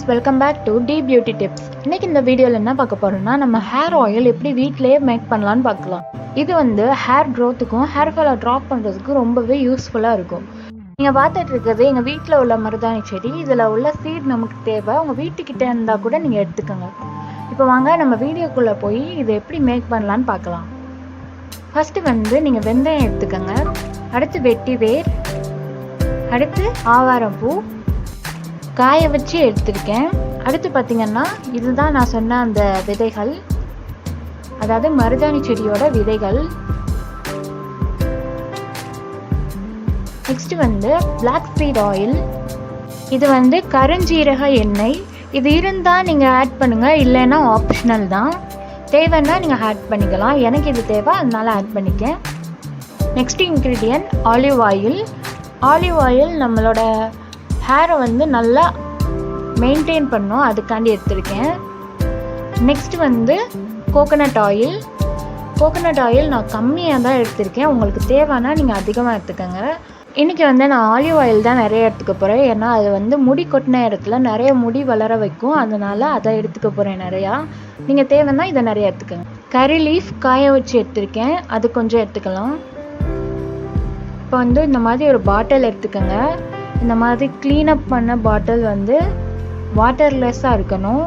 Friends, welcome back to the beauty tips. இன்னைக்கு இந்த வீடியோவில் என்ன பார்க்க போறோம்னா, நம்ம ஹேர் ஆயில் எப்படி வீட்டிலேயே மேக் பண்ணலான்னு பார்க்கலாம். இது வந்து ஹேர் க்ரோத்துக்கும் ஹேர் ஃபாலை ட்ராப் பண்ணுறதுக்கும் ரொம்பவே யூஸ்ஃபுல்லாக இருக்கும். நீங்கள் பார்த்துட்டு இருக்கிறது எங்கள் வீட்டில் உள்ள மருதாணி செடி. இதில் உள்ள சீட் நமக்கு தேவை. உங்கள் வீட்டுக்கிட்ட இருந்தால் கூட நீங்கள் எடுத்துக்கோங்க. இப்போ வாங்க நம்ம வீடியோக்குள்ளே போய் இதை எப்படி மேக் பண்ணலான்னு பார்க்கலாம். ஃபஸ்ட்டு வந்து நீங்கள் வெந்தயம் எடுத்துக்கோங்க. அடுத்து வெட்டி வேர், அடுத்து ஆவாரம்பூ காய வச்சு எடுத்துருக்கேன். அடுத்து பார்த்திங்கன்னா இதுதான் நான் சொன்ன அந்த விதைகள், அதாவது மருதாணி செடியோட விதைகள். நெக்ஸ்ட் வந்து பிளாக் சீட் ஆயில். இது வந்து கருஞ்சீரக எண்ணெய். இது இருந்தால் நீங்கள் ஆட் பண்ணுங்கள், இல்லைன்னா ஆப்ஷனல் தான். தேவைன்னா நீங்கள் ஆட் பண்ணிக்கலாம். எனக்கு இது தேவை, அதனால ஆட் பண்ணிக்கேன். Next ingredient olive oil. Olive oil நம்மளோட ஹேரை வந்து நல்லா மெயின்டைன் பண்ணும், அதுக்காண்டி எடுத்திருக்கேன். நெக்ஸ்ட் வந்து கோகோனட் ஆயில். கோகோனட் ஆயில் நான் கம்மியாக தான் எடுத்திருக்கேன். உங்களுக்கு தேவைன்னா நீங்கள் அதிகமாக எடுத்துக்கோங்க. இன்றைக்கி வந்து நான் ஆலிவ் ஆயில் தான் நிறைய எடுத்துக்க போகிறேன். ஏன்னா அது வந்து முடி கொட்டின இடத்துல நிறைய முடி வளர வைக்கும், அதனால் அதை எடுத்துக்க போகிறேன் நிறையா. நீங்கள் தேவைன்னா இதை நிறைய எடுத்துக்கோங்க. கறி லீஃப் காய வச்சு எடுத்திருக்கேன், அது கொஞ்சம் எடுத்துக்கலாம். இப்போ வந்து இந்த மாதிரி ஒரு பாட்டில் எடுத்துக்கோங்க. இந்த மாதிரி க்ளீனப் பண்ண பாட்டில் வந்து வாட்டர்லெஸ்ஸாக இருக்கணும்.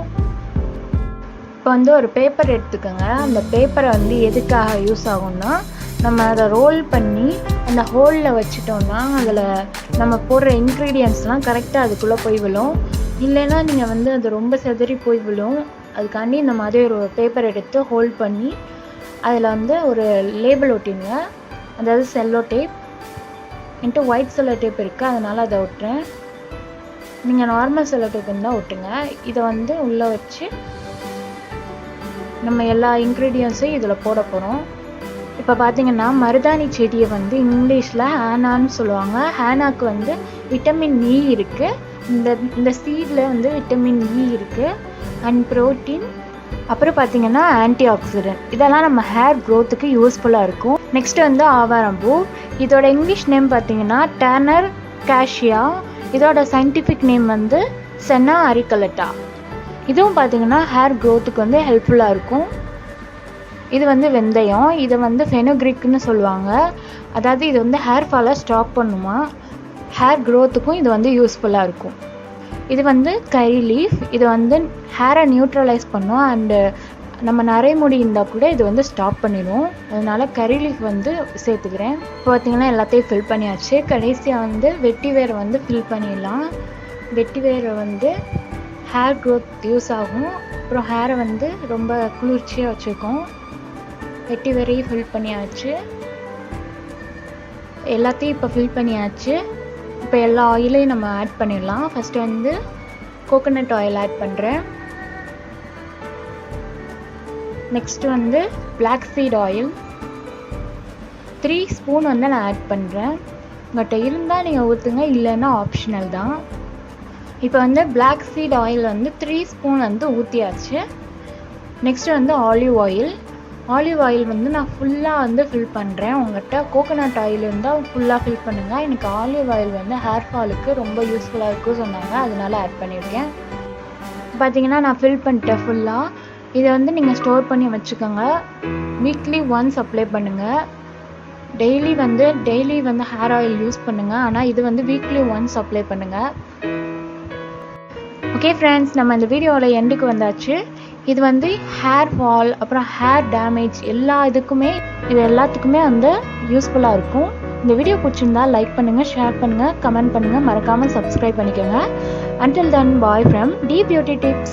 இப்போ வந்து ஒரு பேப்பர் எடுத்துக்கோங்க. அந்த பேப்பரை வந்து எதுக்காக யூஸ் ஆகும்னா, நம்ம அதை ரோல் பண்ணி அந்த ஹோலில் வச்சிட்டோம்னா அதில் நம்ம போடுற இன்க்ரீடியன்ட்ஸ்லாம் கரெக்டாக அதுக்குள்ளே போய் விழும். இல்லைன்னா நீங்கள் வந்து அது ரொம்ப செதறி போய் விழும். அதுக்காண்டி இந்த மாதிரி ஒரு பேப்பர் எடுத்து ஹோல்ட் பண்ணி அதில் வந்து ஒரு லேபிள் ஒட்டிங்க, அதாவது செல்லோ டேப். என்கிட்ட ஒயிட் செல்லோ டேப் இருக்குது, அதனால் அதை ஒட்டுறேன். நீங்கள் நார்மல் செல்லோ டேப் இருந்தால் ஒட்டுங்க. இதை வந்து உள்ளே வச்சு நம்ம எல்லா இன்க்ரீடியன்ஸையும் இதில் போட போகிறோம். இப்போ பார்த்தீங்கன்னா மருதாணி செடியை வந்து இங்கிலீஷில் ஹேனான்னு சொல்லுவாங்க. ஹேனாக்கு வந்து விட்டமின் இ இருக்குது. இந்த சீடில் வந்து விட்டமின் இ இருக்குது அண்ட் ப்ரோட்டீன். அப்புறம் பார்த்தீங்கன்னா ஆன்டி ஆக்சிடென்ட். இதெல்லாம் நம்ம ஹேர் க்ரோத்துக்கு யூஸ்ஃபுல்லாக இருக்கும். நெக்ஸ்ட் வந்து ஆவாரம்பூ. இதோட இங்கிலீஷ் நேம் பார்த்தீங்கன்னா டேனர் கேஷியா. இதோட சயின்டிஃபிக் நேம் வந்து சென்னா அரிகலட்டா. இதுவும் பார்த்தீங்கன்னா ஹேர் க்ரோத்துக்கு வந்து ஹெல்ப்ஃபுல்லாக இருக்கும். இது வந்து வெந்தயம். இதை வந்து ஃபெனுக்ரிக்னு சொல்லுவாங்க. அதாவது இது வந்து ஹேர் ஃபாலை ஸ்டாப் பண்ணுமா, ஹேர் க்ரோத்துக்கும் இது வந்து யூஸ்ஃபுல்லாக இருக்கும். இது வந்து கறி லீஃப். இது வந்து ஹேரை நியூட்ரலைஸ் பண்ணும் அண்டு நம்ம நரைமுடி இருந்தால் கூட இது வந்து ஸ்டாப் பண்ணிடும். அதனால் கறி லீஃப் வந்து சேர்த்துக்கிறேன். இப்போ பார்த்திங்கன்னா எல்லாத்தையும் ஃபில் பண்ணியாச்சு. கடைசியாக வந்து வெட்டி வேரை வந்து ஃபில் பண்ணிடலாம். வெட்டி வேரை வந்து ஹேர் க்ரோத் யூஸ் ஆகும். அப்புறம் ஹேரை வந்து ரொம்ப குளிர்ச்சியாக வச்சுருக்கோம். வெட்டி வேரையும் ஃபில் பண்ணியாச்சு. எல்லாத்தையும் இப்போ ஃபில் பண்ணியாச்சு. இப்போ எல்லா ஆயிலையும் நம்ம ஆட் பண்ணிடலாம். ஃபஸ்ட்டு வந்து கோகோனட் ஆயில் ஆட் பண்ணுறேன். நெக்ஸ்ட்டு வந்து பிளாக் சீட் ஆயில் 3 ஸ்பூன் வந்து நான் ஆட் பண்ணுறேன். உங்கள்கிட்ட இருந்தால் நீங்கள் ஊற்றுங்க, இல்லைன்னா ஆப்ஷனல் தான். இப்போ வந்து பிளாக் சீட் ஆயில் வந்து 3 ஸ்பூன் வந்து ஊற்றியாச்சு. நெக்ஸ்ட்டு வந்து ஆலிவ் ஆயில். ஆலிவ் ஆயில் வந்து நான் ஃபுல்லாக வந்து ஃபில் பண்ணுறேன். உங்கள்கிட்ட கோகோனட் ஆயில் இருந்தால் ஃபுல்லாக ஃபில் பண்ணுங்கள். எனக்கு ஆலிவ் ஆயில் வந்து ஹேர் ஃபாலுக்கு ரொம்ப யூஸ்ஃபுல்லாக இருக்கும் சொன்னாங்க, அதனால ஆட் பண்ணியிருக்கேன். பார்த்தீங்கன்னா நான் ஃபில் பண்ணிட்டேன் ஃபுல்லாக. இதை வந்து நீங்கள் ஸ்டோர் பண்ணி வச்சுக்கோங்க. வீக்லி ஒன்ஸ் அப்ளை பண்ணுங்கள். டெய்லி வந்து ஹேர் ஆயில் யூஸ் பண்ணுங்கள், ஆனால் இது வந்து வீக்லி ஒன்ஸ் அப்ளை பண்ணுங்கள். ஓகே ஃப்ரெண்ட்ஸ், நம்ம இந்த வீடியோவோட எண்டுக்கு வந்தாச்சு. இது வந்து ஹேர் ஃபால், அப்புறம் ஹேர் டேமேஜ் இது எல்லாத்துக்குமே வந்து யூஸ்ஃபுல்லாக இருக்கும். இந்த வீடியோ பிடிச்சிருந்தா லைக் பண்ணுங்கள், ஷேர் பண்ணுங்கள், கமெண்ட் பண்ணுங்கள், மறக்காமல் சப்ஸ்கிரைப் பண்ணிக்கோங்க. Until then, bye from D Beauty Tips.